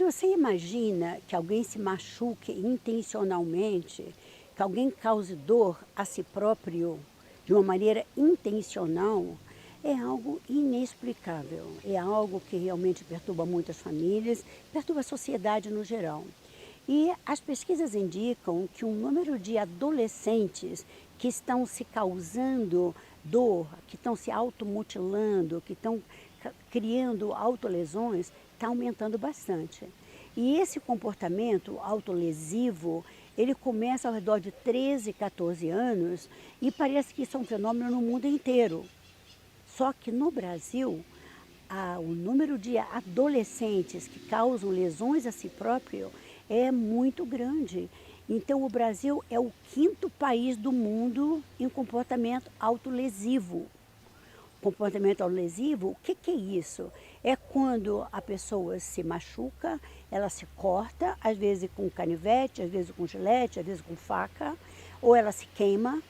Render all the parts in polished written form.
Quando você imagina que alguém se machuque intencionalmente, que alguém cause dor a si próprio de uma maneira intencional, é algo inexplicável. É algo que realmente perturba muitas famílias, perturba a sociedade no geral. E as pesquisas indicam que o número de adolescentes que estão se causando dor, que estão se automutilando, que estão criando autolesões, está aumentando bastante. E esse comportamento autolesivo, ele começa ao redor de 13, 14 anos e parece que isso é um fenômeno no mundo inteiro. Só que no Brasil, o número de adolescentes que causam lesões a si próprio é muito grande. Então, o Brasil é o quinto país do mundo em comportamento autolesivo. Comportamento autolesivo, o que é isso? É quando a pessoa se machuca, ela se corta, às vezes com canivete, às vezes com gilete, às vezes com faca, ou ela se queima,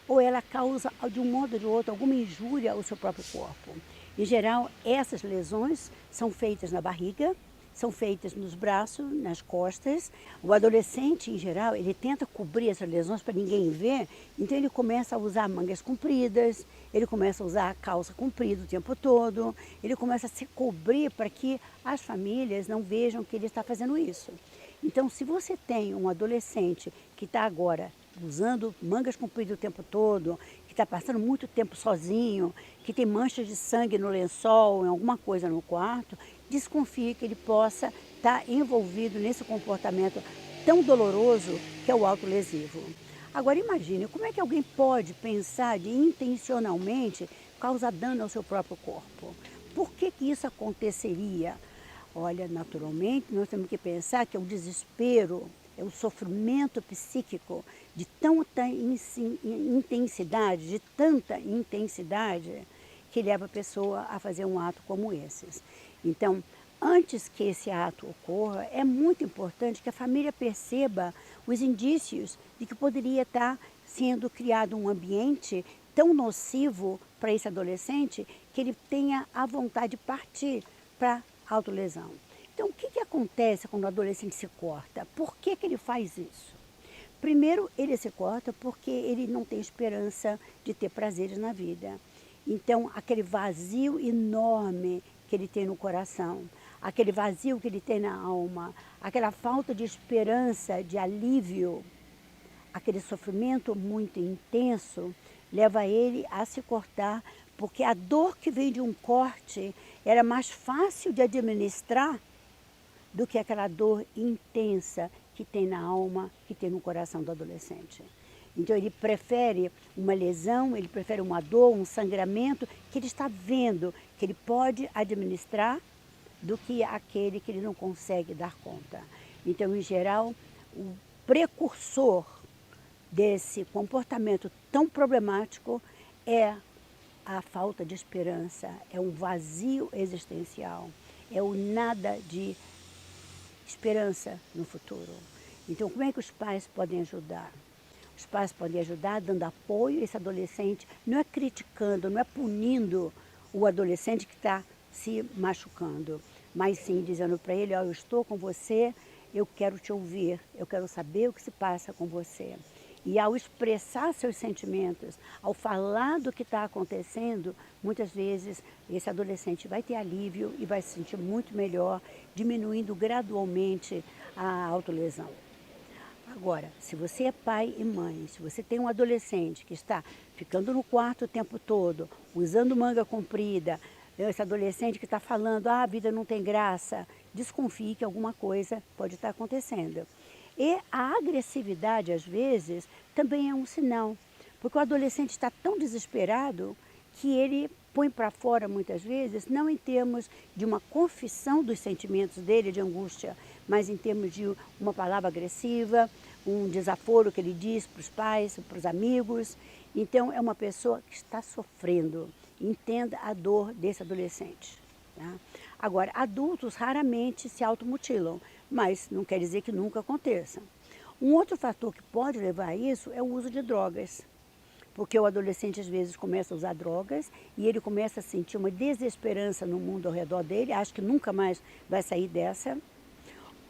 ou ela causa, de um modo ou de outro, alguma injúria ao seu próprio corpo. Em geral, essas lesões são feitas na barriga, são feitas nos braços, nas costas. O adolescente, em geral, ele tenta cobrir essas lesões para ninguém ver, então ele começa a usar mangas compridas, ele começa a usar a calça comprida o tempo todo, ele começa a se cobrir para que as famílias não vejam que ele está fazendo isso. Então, se você tem um adolescente que está agora usando mangas compridas o tempo todo, que está passando muito tempo sozinho, que tem manchas de sangue no lençol, em alguma coisa no quarto, desconfie que ele possa estar envolvido nesse comportamento tão doloroso que é o autolesivo. Agora imagine, como é que alguém pode pensar de intencionalmente causar dano ao seu próprio corpo? Por que isso aconteceria? Olha, naturalmente, nós temos que pensar que é o desespero, é o sofrimento psíquico de tanta intensidade, que leva a pessoa a fazer um ato como esses. Então, antes que esse ato ocorra, é muito importante que a família perceba os indícios de que poderia estar sendo criado um ambiente tão nocivo para esse adolescente que ele tenha a vontade de partir para a autolesão. Então, o que acontece quando o adolescente se corta? Por que ele faz isso? Primeiro, ele se corta porque ele não tem esperança de ter prazeres na vida. Então, aquele vazio enorme que ele tem no coração, aquele vazio que ele tem na alma, aquela falta de esperança, de alívio, aquele sofrimento muito intenso, leva ele a se cortar, porque a dor que vem de um corte era mais fácil de administrar do que aquela dor intensa que tem na alma, que tem no coração do adolescente. Então ele prefere uma lesão, ele prefere uma dor, um sangramento que ele está vendo, que ele pode administrar, do que aquele que ele não consegue dar conta. Então, em geral, o precursor desse comportamento tão problemático é a falta de esperança, é um vazio existencial, é o nada de esperança no futuro. Então, como é que os pais podem ajudar? Os pais podem ajudar dando apoio a esse adolescente, não é criticando, não é punindo o adolescente que está se machucando, mas sim dizendo para ele, eu estou com você, eu quero te ouvir, eu quero saber o que se passa com você. E ao expressar seus sentimentos, ao falar do que está acontecendo, muitas vezes esse adolescente vai ter alívio e vai se sentir muito melhor, diminuindo gradualmente a autolesão. Agora, se você é pai e mãe, se você tem um adolescente que está ficando no quarto o tempo todo, usando manga comprida, esse adolescente que está falando, a vida não tem graça, desconfie que alguma coisa pode estar acontecendo. E a agressividade, às vezes, também é um sinal, porque o adolescente está tão desesperado que ele põe para fora, muitas vezes, não em termos de uma confissão dos sentimentos dele, de angústia, mas em termos de uma palavra agressiva, um desaforo que ele diz para os pais, para os amigos. Então, é uma pessoa que está sofrendo. Entenda a dor desse adolescente. Tá? Agora, adultos raramente se automutilam, mas não quer dizer que nunca aconteça. Um outro fator que pode levar a isso é o uso de drogas. Porque o adolescente às vezes começa a usar drogas e ele começa a sentir uma desesperança no mundo ao redor dele, acha que nunca mais vai sair dessa.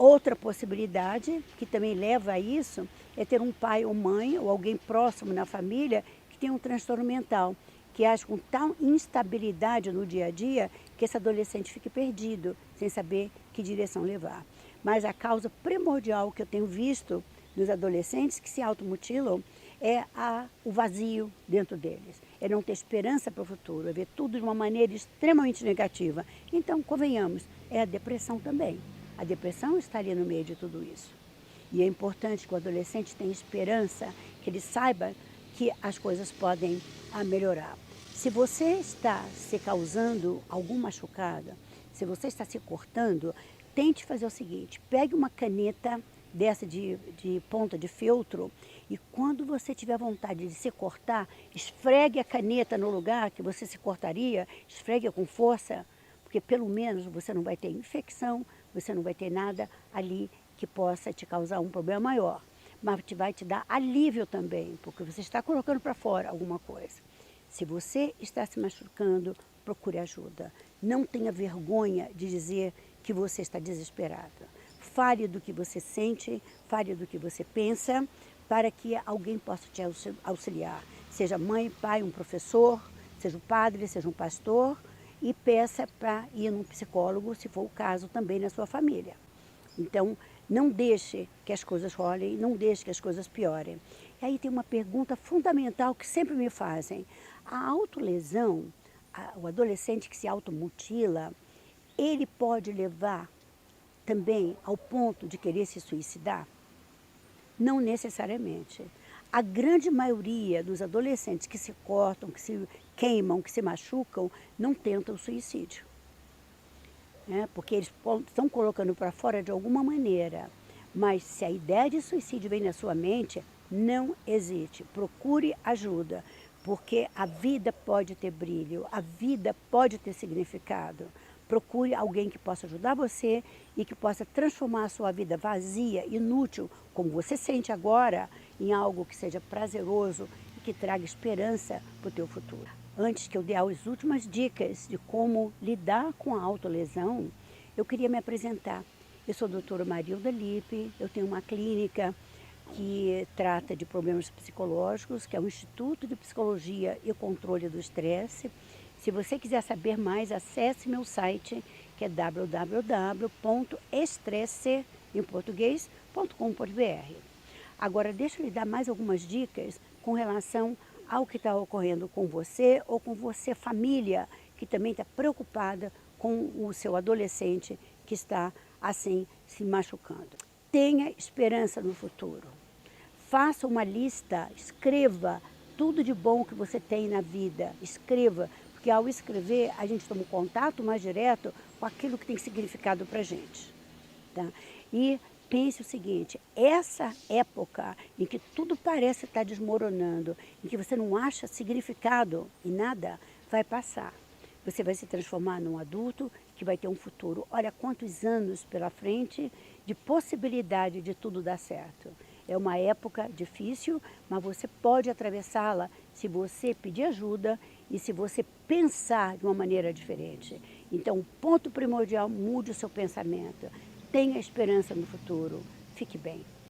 Outra possibilidade, que também leva a isso, é ter um pai ou mãe ou alguém próximo na família que tem um transtorno mental, que age com tal instabilidade no dia a dia que esse adolescente fique perdido, sem saber que direção levar. Mas a causa primordial que eu tenho visto nos adolescentes que se automutilam é o vazio dentro deles, é não ter esperança para o futuro, é ver tudo de uma maneira extremamente negativa. Então, convenhamos, é a depressão também. A depressão está ali no meio de tudo isso. E é importante que o adolescente tenha esperança, que ele saiba que as coisas podem melhorar. Se você está se causando algum machucado, se você está se cortando, tente fazer o seguinte, pegue uma caneta dessa de ponta de feltro e quando você tiver vontade de se cortar, esfregue a caneta no lugar que você se cortaria, esfregue com força, porque pelo menos você não vai ter infecção, você não vai ter nada ali que possa te causar um problema maior. Mas vai te dar alívio também, porque você está colocando para fora alguma coisa. Se você está se machucando, procure ajuda. Não tenha vergonha de dizer que você está desesperada. Fale do que você sente, fale do que você pensa, para que alguém possa te auxiliar. Seja mãe, pai, um professor, seja um padre, seja um pastor, e peça para ir num psicólogo, se for o caso, também na sua família. Então, não deixe que as coisas rolem, não deixe que as coisas piorem. E aí tem uma pergunta fundamental que sempre me fazem. A autolesão, o adolescente que se automutila, ele pode levar também ao ponto de querer se suicidar? Não necessariamente. A grande maioria dos adolescentes que se cortam, que se queimam, que se machucam, não tentam suicídio. Porque eles estão colocando para fora de alguma maneira. Mas se a ideia de suicídio vem na sua mente, não hesite, procure ajuda, porque a vida pode ter brilho, a vida pode ter significado. Procure alguém que possa ajudar você e que possa transformar a sua vida vazia, inútil, como você sente agora, em algo que seja prazeroso e que traga esperança para o teu futuro. Antes que eu dê as últimas dicas de como lidar com a autolesão, eu queria me apresentar. Eu sou a doutora Marilda Lippe, eu tenho uma clínica que trata de problemas psicológicos, que é o Instituto de Psicologia e Controle do Estresse. Se você quiser saber mais, acesse meu site, que é www.estresse, em português.com.br. Agora, deixa eu lhe dar mais algumas dicas com relação ao que está ocorrendo com você ou com você, família, que também está preocupada com o seu adolescente que está, assim, se machucando. Tenha esperança no futuro. Faça uma lista, escreva tudo de bom que você tem na vida. Escreva, porque ao escrever a gente toma um contato mais direto com aquilo que tem significado para a gente. Tá? E pense o seguinte, essa época em que tudo parece estar desmoronando, em que você não acha significado em nada, vai passar. Você vai se transformar num adulto que vai ter um futuro. Olha quantos anos pela frente de possibilidade de tudo dar certo. É uma época difícil, mas você pode atravessá-la se você pedir ajuda e se você pensar de uma maneira diferente. Então, o ponto primordial, mude o seu pensamento. Tenha esperança no futuro. Fique bem.